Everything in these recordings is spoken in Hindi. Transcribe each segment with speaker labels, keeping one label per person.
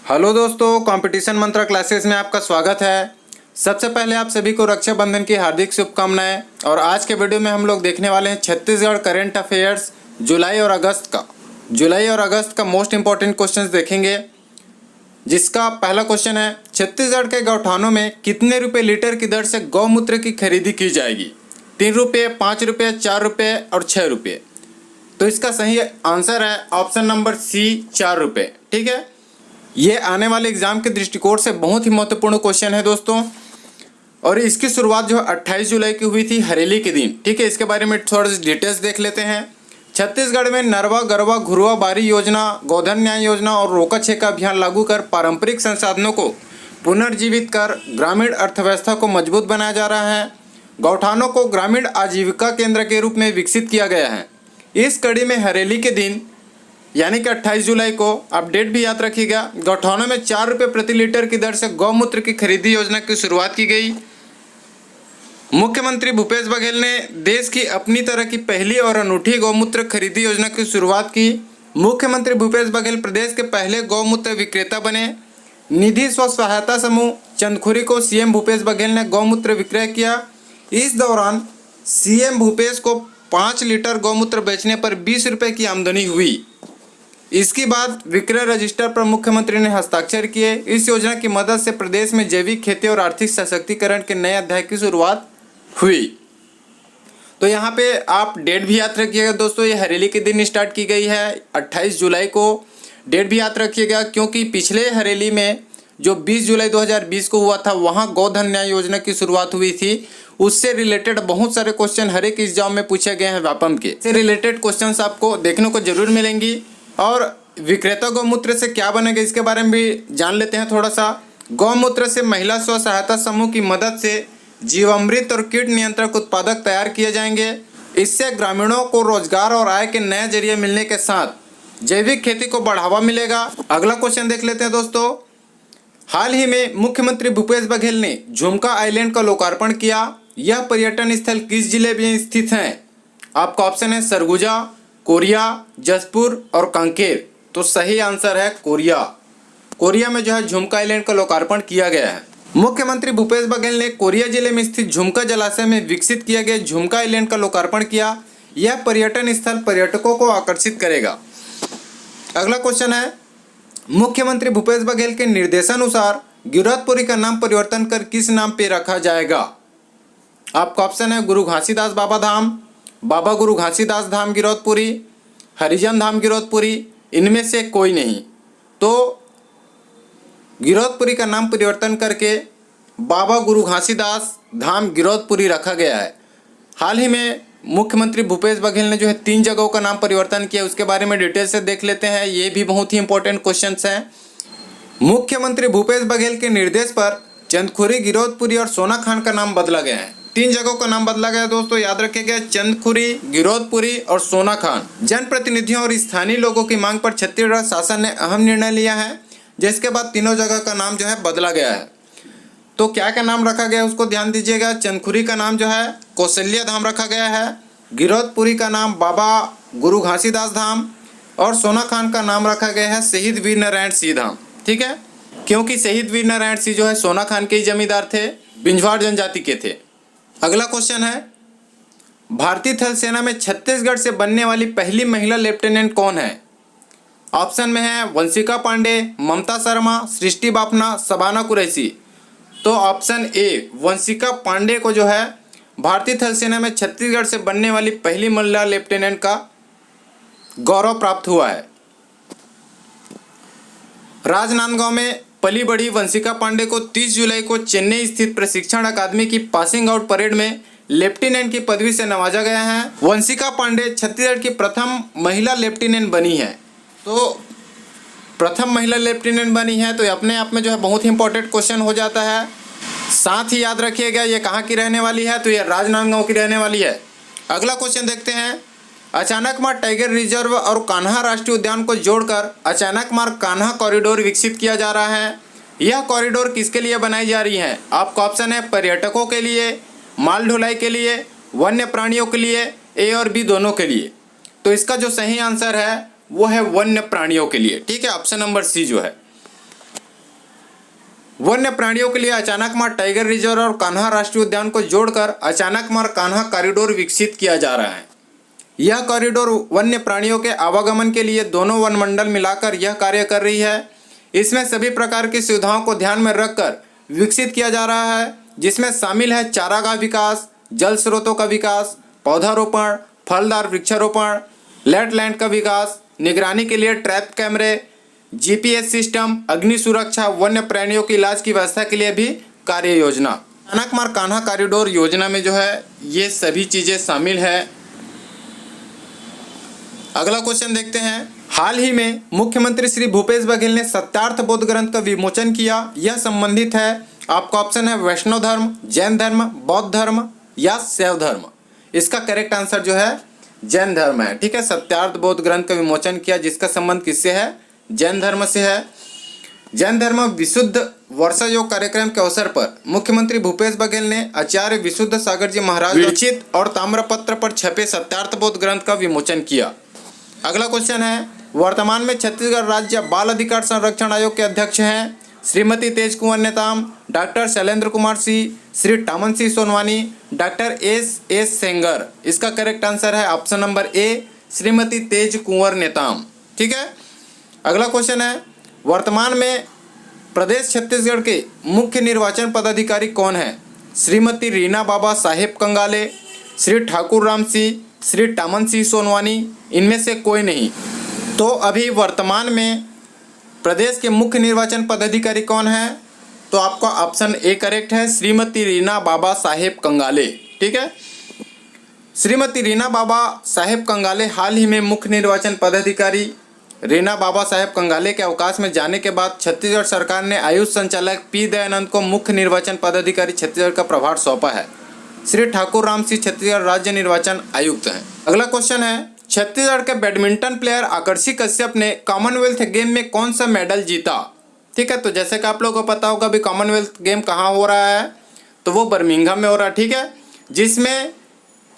Speaker 1: हेलो दोस्तों, कंपटीशन मंत्रा क्लासेस में आपका स्वागत है। सबसे पहले आप सभी को रक्षाबंधन की हार्दिक शुभकामनाएं। और आज के वीडियो में हम लोग देखने वाले हैं छत्तीसगढ़ करंट अफेयर्स जुलाई और अगस्त का मोस्ट इम्पॉर्टेंट क्वेश्चंस देखेंगे। जिसका पहला क्वेश्चन है, छत्तीसगढ़ के गौठानों में कितने रुपये लीटर की दर से गौमूत्र की खरीदी की जाएगी? 3 रुपये, 5 रुपये, 4 रुपये और 6 रुपये। तो इसका सही आंसर है ऑप्शन नंबर सी, 4 रुपये। ठीक है, ये आने वाले एग्जाम के दृष्टिकोण से बहुत ही महत्वपूर्ण क्वेश्चन है दोस्तों। और इसकी शुरुआत जो है 28 जुलाई की हुई थी, हरेली के दिन। ठीक है, इसके बारे में थोड़ा सा डिटेल्स देख लेते हैं। छत्तीसगढ़ में नरवा, गरवा, घुरवा बारी योजना, गोधन न्याय योजना और रोका छेका अभियान लागू कर पारंपरिक संसाधनों को पुनर्जीवित कर ग्रामीण अर्थव्यवस्था को मजबूत बनाया जा रहा है। गौठानों को ग्रामीण आजीविका केंद्र के रूप में विकसित किया गया है। इस कड़ी में हरेली के दिन यानी कि 28 जुलाई को, आप डेट भी याद रखिएगा, गौठानों में 4 रुपये प्रति लीटर की दर से गौमूत्र की खरीदी योजना की शुरुआत की गई। मुख्यमंत्री भूपेश बघेल ने देश की अपनी तरह की पहली और अनूठी गौमूत्र खरीदी योजना की शुरुआत की। मुख्यमंत्री भूपेश बघेल प्रदेश के पहले गौमूत्र विक्रेता बने। निधि स्व सहायता समूह चंदखुरी को सीएम भूपेश बघेल ने गौमूत्र विक्रय किया। इस दौरान सीएम भूपेश को 5 लीटर गौमूत्र बेचने पर 20 रुपये की आमदनी हुई। इसके बाद विक्रय रजिस्टर पर मुख्यमंत्री ने हस्ताक्षर किए। इस योजना की मदद से प्रदेश में जैविक खेती और आर्थिक सशक्तिकरण के नए अध्याय की शुरुआत हुई। तो यहाँ पे आप डेट भी याद रखिएगा दोस्तों, ये हरेली के दिन स्टार्ट की गई है 28 जुलाई को। डेट भी याद रखिएगा क्योंकि पिछले हरेली में जो 20 जुलाई 2020 को हुआ था, वहाँ गोधन न्याय योजना की शुरुआत हुई थी। उससे रिलेटेड बहुत सारे क्वेश्चन हर एक एग्जाम में पूछे गए हैं व्यापम के। इससे रिलेटेड क्वेश्चन आपको देखने को जरूर मिलेंगी। और विक्रेता गौमूत्र से क्या बनेगा इसके बारे में भी जान लेते हैं थोड़ा सा। गौमूत्र से महिला स्व सहायता समूह की मदद से जीवामृत और कीट नियंत्रक उत्पादक तैयार किए जाएंगे। इससे ग्रामीणों को रोजगार और आय के नए जरिए मिलने के साथ जैविक खेती को बढ़ावा मिलेगा। अगला क्वेश्चन देख लेते हैं दोस्तों। हाल ही में मुख्यमंत्री भूपेश बघेल ने झुमका आइलैंड का लोकार्पण किया। यह पर्यटन स्थल किस जिले में स्थित है? आपका ऑप्शन है सरगुजा, कोरिया, जसपुर और कांकेर। तो सही आंसर है कोरिया में जो है झुमका आइलैंड का लोकार्पण किया गया है। मुख्यमंत्री भूपेश बघेल ने कोरिया जिले में स्थित झुमका जलाशय में विकसित किया गया झुमका आइलैंड का लोकार्पण किया। यह पर्यटन स्थल पर्यटकों को आकर्षित करेगा। अगला क्वेश्चन है, मुख्यमंत्री भूपेश बघेल के निर्देशानुसार गिरौदपुरी का नाम परिवर्तन कर किस नाम पे रखा जाएगा? आपका ऑप्शन है गुरु घासीदास बाबा धाम, बाबा गुरु घासीदास धाम गिरौदपुरी, हरिजन धाम गिरौदपुरी, इनमें से कोई नहीं। तो गिरौदपुरी का नाम परिवर्तन करके बाबा गुरु घासीदास धाम गिरौदपुरी रखा गया है। हाल ही में मुख्यमंत्री भूपेश बघेल ने जो है 3 जगहों का नाम परिवर्तन किया, उसके बारे में डिटेल से देख लेते हैं। ये भी बहुत ही इंपॉर्टेंट क्वेश्चंस हैं। मुख्यमंत्री भूपेश बघेल के निर्देश पर चंदखुरी, गिरौदपुरी और सोनाखान का नाम बदला गया है। 3 जगहों का नाम बदला गया दोस्तों, याद रखिएगा, चंदखुरी, गिरौदपुरी और सोनाखान। जनप्रतिनिधियों और स्थानीय लोगों की मांग पर छत्तीसगढ़ शासन ने अहम निर्णय लिया है, जिसके बाद तीनों जगह का नाम जो है बदला गया है। तो क्या क्या नाम रखा गया उसको ध्यान दीजिएगा। चंदखुरी का नाम जो है कौशल्या धाम रखा गया है, गिरौदपुरी का नाम बाबा गुरु घासीदास धाम और सोनाखान का नाम रखा गया है शहीद वीर नारायण सिंह धाम। ठीक है, क्योंकि शहीद वीर नारायण सिंह जो है सोनाखान के ही जमींदार थे, बिंजवाड़ जनजाति के थे। अगला क्वेश्चन है, भारतीय थल सेना में छत्तीसगढ़ से बनने वाली पहली महिला लेफ्टिनेंट कौन है? ऑप्शन में है वंशिका पांडे, ममता शर्मा, सृष्टि बाफना, शबाना कुरैशी। तो ऑप्शन ए वंशिका पांडे को जो है भारतीय थल सेना में छत्तीसगढ़ से बनने वाली पहली महिला लेफ्टिनेंट का गौरव प्राप्त हुआ है। राजनांदगांव में पली बढ़ी वंशिका पांडे को 30 जुलाई को चेन्नई स्थित प्रशिक्षण अकादमी की पासिंग आउट परेड में लेफ्टिनेंट की पदवी से नवाजा गया है। वंशिका पांडे छत्तीसगढ़ की प्रथम महिला लेफ्टिनेंट बनी है। तो प्रथम महिला लेफ्टिनेंट बनी है, तो ये अपने आप में जो है बहुत ही इंपॉर्टेंट क्वेश्चन हो जाता है। साथ ही याद रखिएगा ये कहाँ की रहने वाली है, तो ये राजनांदगांव की रहने वाली है। अगला क्वेश्चन देखते हैं, अचानकमार टाइगर रिजर्व और कान्हा राष्ट्रीय उद्यान को जोड़कर अचानकमार कान्हा कॉरिडोर विकसित किया जा रहा है। यह कॉरिडोर किसके लिए बनाई जा रही है? आपका ऑप्शन है पर्यटकों के लिए, माल ढुलाई के लिए, वन्य प्राणियों के लिए, ए और बी दोनों के लिए। तो इसका जो सही आंसर है वो है वन्य प्राणियों के लिए। ठीक है, ऑप्शन नंबर सी जो है। वन्य प्राणियों के लिए अचानकमार टाइगर रिजर्व और कान्हा राष्ट्रीय उद्यान को जोड़कर अचानकमार कान्हा कॉरिडोर विकसित किया जा रहा है। यह कॉरिडोर वन्य प्राणियों के आवागमन के लिए दोनों वन मंडल मिलाकर यह कार्य कर रही है। इसमें सभी प्रकार की सुविधाओं को ध्यान में रखकर विकसित किया जा रहा है, जिसमें शामिल है चारागाह विकास, जल स्रोतों का विकास, पौधारोपण, फलदार वृक्षारोपण, वेटलैंड का विकास, निगरानी के लिए ट्रैप कैमरे, जीपीएस सिस्टम, अग्नि सुरक्षा, वन्य प्राणियों के इलाज की व्यवस्था के लिए भी कार्य योजना। अचानकमार कान्हा कॉरिडोर योजना में जो है ये सभी चीज़ें शामिल है। अगला क्वेश्चन देखते हैं। हाल ही में मुख्यमंत्री श्री भूपेश बघेल ने सत्यार्थ बोध ग्रंथ का विमोचन किया। यह संबंधित है, आपका ऑप्शन है वैष्णव धर्म, जैन धर्म, बौद्ध धर्म या शैव धर्म। इसका करेक्ट आंसर जो है जैन धर्म है। ठीक है, सत्यार्थ बोध ग्रंथ का विमोचन किया, जिसका संबंध किससे है? जैन धर्म से है। जैन धर्म विशुद्ध वर्षा योग कार्यक्रम के अवसर पर मुख्यमंत्री भूपेश बघेल ने आचार्य विशुद्ध सागर जी महाराज विरचित और ताम्रपत्र पर छपे सत्यार्थ बोध ग्रंथ का विमोचन किया। अगला क्वेश्चन है, वर्तमान में छत्तीसगढ़ राज्य बाल अधिकार संरक्षण आयोग के अध्यक्ष हैं Shrimati Tej Kunwar Netam, doctor Shailendra Kumar Singh, Shri Taman Singh Sonwani, doctor S Sengar. इसका करेक्ट आंसर है option number A, Shrimati Tej Kunwar Netam. ठीक है, अगला क्वेश्चन है, वर्तमान में प्रदेश छत्तीसगढ़ के मुख्य निर्वाचन पदाधिकारी कौन है? श्रीमती रीना बाबा साहेब कंगाले, श्री ठाकुर राम सिंह, श्री टामन सिंह सोनवानी, इनमें से कोई नहीं। तो अभी वर्तमान में प्रदेश के मुख्य निर्वाचन पदाधिकारी कौन है? तो आपका ऑप्शन ए करेक्ट है, श्रीमती रीना बाबा साहेब कंगाले। ठीक है, श्रीमती रीना बाबा साहेब कंगाले हाल ही में मुख्य निर्वाचन पदाधिकारी। रीना बाबा साहेब कंगाले के अवकाश में जाने के बाद छत्तीसगढ़ सरकार ने आयुष संचालक पी दयानंद को मुख्य निर्वाचन पदाधिकारी छत्तीसगढ़ का प्रभार सौंपा है। श्री ठाकुर राम सिंह छत्तीसगढ़ राज्य निर्वाचन आयुक्त हैं। अगला क्वेश्चन है, छत्तीसगढ़ के बैडमिंटन प्लेयर आकर्षि कश्यप ने कॉमनवेल्थ गेम में कौन सा मेडल जीता? ठीक है, तो जैसे कि आप लोगों को पता होगा अभी कॉमनवेल्थ गेम कहाँ हो रहा है, तो वो बर्मिंघम में हो रहा है। ठीक है, जिसमें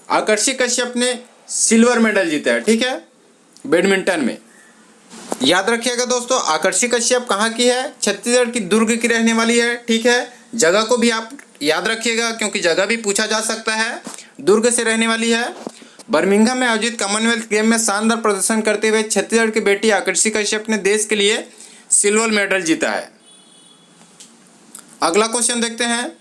Speaker 1: आकर्षि कश्यप ने सिल्वर मेडल जीता है। ठीक है, बैडमिंटन में। याद रखिएगा दोस्तों, आकर्षि कश्यप कहाँ की है? छत्तीसगढ़ की दुर्ग की रहने वाली है। ठीक है, जगह को भी आप याद रखिएगा क्योंकि जगह भी पूछा जा सकता है। दुर्ग से रहने वाली है। बर्मिंघम में आयोजित कॉमनवेल्थ गेम में शानदार प्रदर्शन करते हुए छत्तीसगढ़ की बेटी आकर्षि कश्यप ने देश के लिए सिल्वर मेडल जीता है। अगला क्वेश्चन देखते हैं,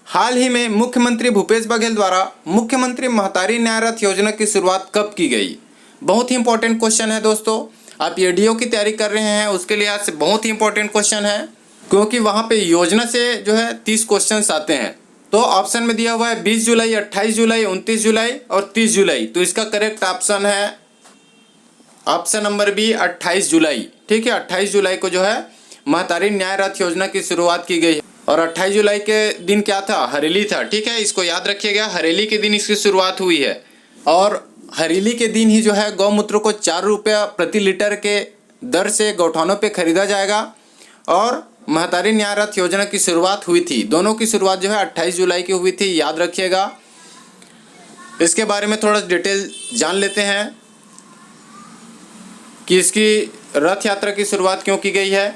Speaker 1: हाल ही में मुख्यमंत्री भूपेश बघेल द्वारा मुख्यमंत्री महतारी न्याय रथ योजना की शुरुआत कब की गई? बहुत ही इंपॉर्टेंट क्वेश्चन है दोस्तों। आप एडीओ की तैयारी कर रहे हैं उसके लिहाज से बहुत ही इंपॉर्टेंट क्वेश्चन है, क्योंकि वहाँ पे योजना से जो है 30 क्वेश्चन आते हैं। तो ऑप्शन में दिया हुआ है 20 जुलाई, 28 जुलाई, 29 जुलाई और 30 जुलाई। तो इसका करेक्ट ऑप्शन है ऑप्शन नंबर बी, 28 जुलाई। ठीक है, 28 जुलाई को जो है महतारी न्याय रथ योजना की शुरुआत की गई है। और 28 जुलाई के दिन क्या था? हरेली था। ठीक है, इसको याद रखिएगा, हरेली के दिन इसकी शुरुआत हुई है। और हरेली के दिन ही जो है गौमूत्र को 4 रुपया प्रति लीटर के दर से गौठानों पे खरीदा जाएगा और महतारी न्याय रथ योजना की शुरुआत हुई थी। दोनों की शुरुआत जो है 28 जुलाई की हुई थी, याद रखिएगा। इसके बारे में थोड़ा डिटेल जान लेते हैं कि इसकी रथ यात्रा की शुरुआत क्यों की गई है।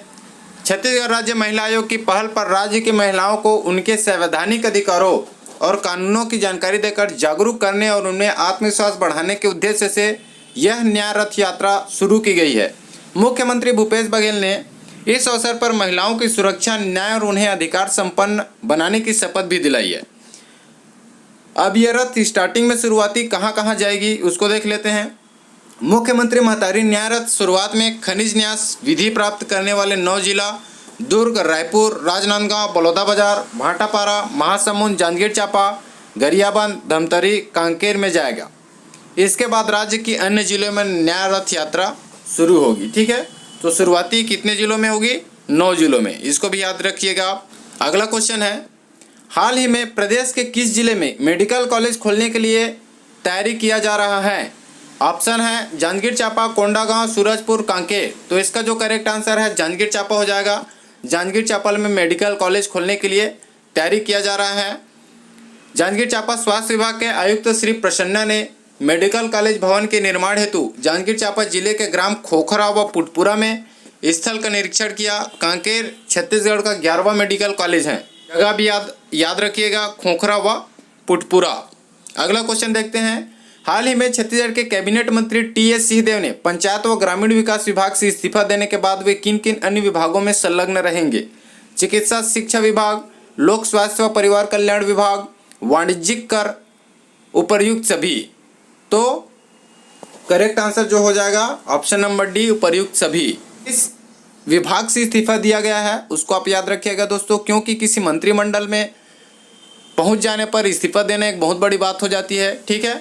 Speaker 1: छत्तीसगढ़ राज्य महिला आयोग की पहल पर राज्य की महिलाओं को उनके संवैधानिक अधिकारों और कानूनों की जानकारी देकर जागरूक करने और उनमें आत्मविश्वास बढ़ाने के उद्देश्य से यह न्याय रथ यात्रा शुरू की गई है। मुख्यमंत्री भूपेश बघेल ने इस अवसर पर महिलाओं की सुरक्षा, न्याय और उन्हें अधिकार संपन्न बनाने की शपथ भी दिलाई है। अब यह रथ स्टार्टिंग में शुरुआती कहाँ जाएगी उसको देख लेते हैं। मुख्यमंत्री महतारी न्याय रथ शुरुआत में खनिज न्यास विधि प्राप्त करने वाले 9 जिला दुर्ग, रायपुर, राजनांदगांव, बलौदाबाजार, भाटापारा, महासमुंद, जांजगीर चांपा, गरियाबंद, धमतरी, कांकेर में जाएगा। इसके बाद राज्य की अन्य जिलों में न्याय रथ यात्रा शुरू होगी। ठीक है, तो शुरुआती कितने जिलों में होगी? 9 जिलों में। इसको भी याद रखिएगा आप। अगला क्वेश्चन है, हाल ही में प्रदेश के किस जिले में मेडिकल कॉलेज खोलने के लिए तैयारी किया जा रहा है? ऑप्शन है जांजगीर चांपा, कोंडागांव, सूरजपुर, कांकेर। तो इसका जो करेक्ट आंसर है जांजगीर चांपा हो जाएगा। जांजगीर चांपा में मेडिकल कॉलेज खोलने के लिए तैयारी किया जा रहा है। जांजगीर चांपा स्वास्थ्य विभाग के आयुक्त श्री प्रसन्ना ने मेडिकल कॉलेज भवन के निर्माण हेतु जांजगीर चांपा जिले के ग्राम खोखरा व पुटपुरा में स्थल का निरीक्षण किया। कांकेर छत्तीसगढ़ का 11वां मेडिकल कॉलेज है। जगह भी याद रखिएगा, खोखरा व पुटपुरा। अगला क्वेश्चन देखते हैं। हाल ही में छत्तीसगढ़ के कैबिनेट मंत्री टी.एस. सिंहदेव ने पंचायत व ग्रामीण विकास विभाग से इस्तीफा देने के बाद वे किन किन अन्य विभागों में संलग्न रहेंगे? चिकित्सा शिक्षा विभाग, लोक स्वास्थ्य व परिवार कल्याण विभाग, वाणिज्यिक कर, उपर्युक्त सभी। तो करेक्ट आंसर जो हो जाएगा ऑप्शन नंबर डी, उपर्युक्त सभी। इस विभाग से इस्तीफा दिया गया है उसको आप याद रखिएगा दोस्तों, क्योंकि किसी मंत्रिमंडल में पहुंच जाने पर इस्तीफा देना एक बहुत बड़ी बात हो जाती है। ठीक है,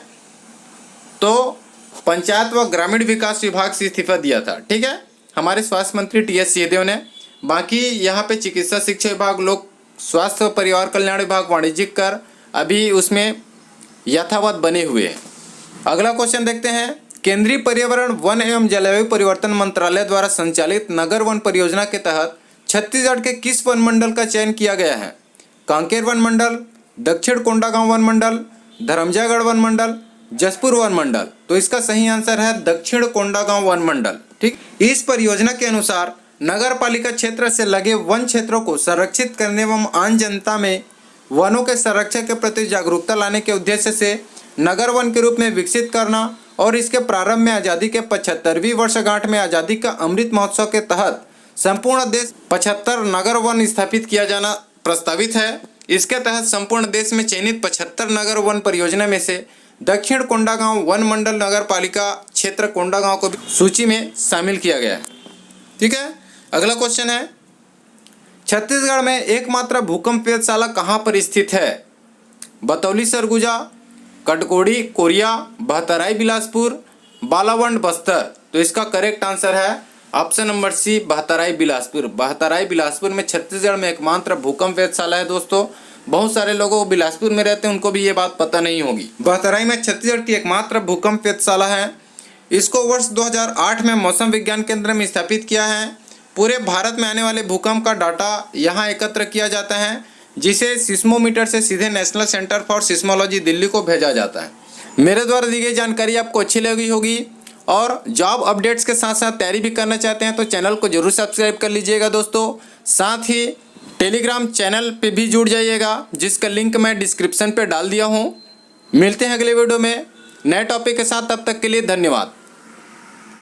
Speaker 1: तो पंचायत व ग्रामीण विकास विभाग से इस्तीफा दिया था। ठीक है, हमारे स्वास्थ्य मंत्री टी.एस. सिंहदेव ने। बाकी यहाँ पे चिकित्सा शिक्षा विभाग, लोक स्वास्थ्य व परिवार कल्याण विभाग, वाणिज्यिक कर अभी उसमें यथावत बने हुए हैं। अगला क्वेश्चन देखते हैं। केंद्रीय पर्यावरण, वन एवं जलवायु परिवर्तन मंत्रालय द्वारा संचालित नगर वन परियोजना के तहत छत्तीसगढ़ के किस वन मंडल का चयन किया गया है? कांकेर वन मंडल, दक्षिण कोंडागांव वन मंडल, धरमजागढ़ वन मंडल, जसपुर वन मंडल। तो इसका सही आंसर है दक्षिण कोंडागांव वन मंडल। ठीक, इस परियोजना के अनुसार नगर पालिका क्षेत्र से लगे वन क्षेत्रों को संरक्षित करने एवं आम जनता में वनों के संरक्षण के प्रति जागरूकता लाने के उद्देश्य से नगर वन के रूप में विकसित करना और इसके प्रारंभ में आज़ादी के 75वीं वर्षगांठ में आज़ादी का अमृत महोत्सव के तहत संपूर्ण देश 75 नगर वन स्थापित किया जाना प्रस्तावित है। इसके तहत संपूर्ण देश में चयनित 75 नगर वन परियोजना में से दक्षिण कोंडागांव वन मंडल नगर पालिका क्षेत्र कोंडागांव को भी सूची में शामिल किया गया है। ठीक है, अगला क्वेश्चन है। छत्तीसगढ़ में एकमात्र भूकंप वेधशाला कहाँ पर स्थित है? बतौली सरगुजा, कटकोड़ी कोरिया, बहतराई बिलासपुर, बालावंड बस्तर। तो इसका करेक्ट आंसर है option number C, Bahatarai Bilaspur. Bahatarai Bilaspur में छत्तीसगढ़ में एकमात्र भूकंप वेधशाला है दोस्तों। बहुत सारे लोगों बिलासपुर में रहते हैं, उनको भी ये बात पता नहीं होगी। बहतराई में छत्तीसगढ़ की एकमात्र भूकंप वेधशाला है। इसको वर्ष 2008 में मौसम विज्ञान केंद्र में स्थापित किया है। पूरे भारत में आने वाले भूकंप का डाटा यहाँ एकत्र किया जाता है, जिसे सिस्मोमीटर से सीधे national centre for seismology Delhi को भेजा जाता है। मेरे द्वारा दी गई जानकारी आपको अच्छी लगी होगी और जॉब अपडेट्स के साथ साथ तैयारी भी करना चाहते हैं तो चैनल को जरूर सब्सक्राइब कर लीजिएगा दोस्तों। साथ ही टेलीग्राम चैनल पे भी जुड़ जाइएगा, जिसका लिंक मैं डिस्क्रिप्शन पे डाल दिया हूँ। मिलते हैं अगले वीडियो में नए टॉपिक के साथ, तब तक के लिए धन्यवाद।